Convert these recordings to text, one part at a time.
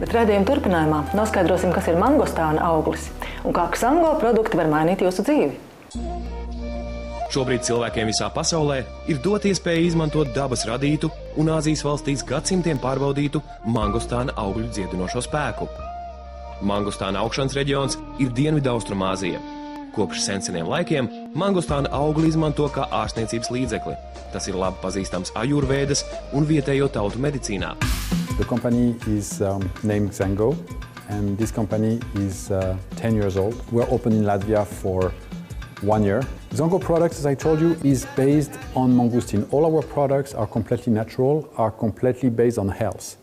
Bet raidījuma turpinājumā noskaidrosim, kas ir mangostāna auglis un kā Xango produkti var mainīt jūsu dzīvi. Šobrīd cilvēkiem visā pasaulē ir dot iespēju izmantot dabas radītu un Āzijas valstīs gadsimtiem pārbaudītu mangostāna augļu dziedinošo spēku. Mangostāna augšanas reģions ir Dienvidaustrumāzija. Kopš senseniem laikiem mangostāna augli izmanto kā ārstniecības līdzekli. Tas ir labi pazīstams ajurvēdas un vietējo tautu medicīnā. The company is named Xango, and this company is 10 years old. We're open in Latvia for 1 year. Xango products, as I told you, is based on mangosteen. All our products are completely natural, are completely based on health.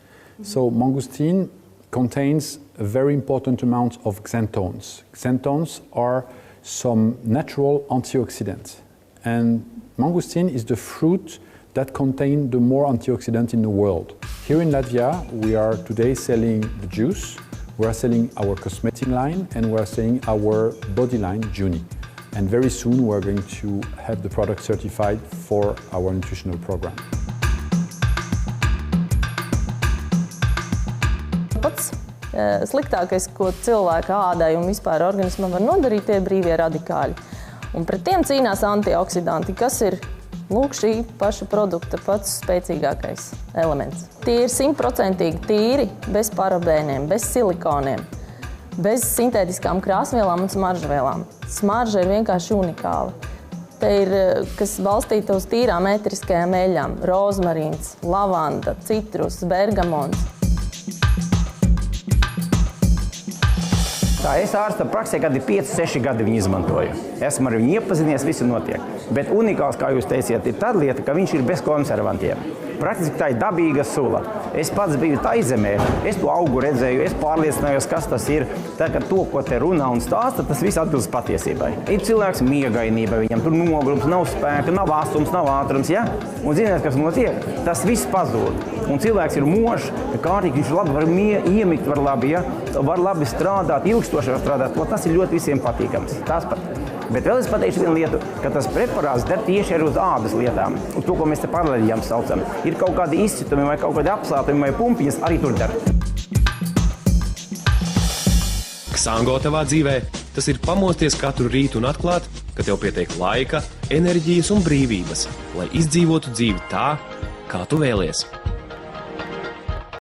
So mangosteen contains a very important amount of xanthones. Xanthones are some natural antioxidants. And mangosteen is the fruit that contains the more antioxidants in the world. Here in Latvia, we are today selling the juice, we are selling our cosmetic line, and we are selling our body line, Juni. And very soon we're going to have the product certified for our nutritional program. Pats sliktākais, ko cilvēka ādai un vispār organismam var nodarīt, tie brīvie radikāļi. Un pret tiem cīnās antioksidanti, kas ir šī paša produkta pats spēcīgākais elements. Tie ir 100% tīri, bez parabēniem, bez silikoniem, bez sintētiskām krāsvielām un smaržvielām. Smarža ir vienkārši unikāla. Te ir, kas balstīta uz tīrām ēteriskajām eļļām, rozmarīns, lavanda, citrus, bergamons. Es ārsta praksē, kad ir 5-6 gadi viņu izmantoju. Esmu ar viņu iepazinies, visu notiek. Bet unikāls, kā jūs teiciet, ir tāda lieta, ka viņš ir bez konservantiem. Praktiski tā ir dabīga sula. Es pats biju Taizemē, es to augu redzēju, es pārliecinājos, kas tas ir. Tā, ka to, ko te runā un stāsta, tas viss atbilst patiesībai. Ir cilvēks miegainība, viņam tur nogurums, nav spēka, nav asums, nav ātrums, ja? Un ziniet, kas notiek? Tas viss pazūd. Un cilvēks ir mošs, kārtīgi, viņš labi var iemigt, var labi, ja? Var labi strādāt, ilgstoši var strādāt. Tas ir ļoti visiem patīkams. Bet vēl es pateikšu vienu lietu, ka tas preparāts der tieši arī uz ādas lietām. Un to, ko mēs te par alerģijām saucam. Ir kaut kādi izcitumi vai kaut kādi apsātumi vai pumpiņas, arī tur der. Xango tavā dzīvē, tas ir pamosties katru rītu un atklāt, ka tev pietiek laika, enerģijas un brīvības, lai izdzīvotu dzīvi tā, kā tu vēlies.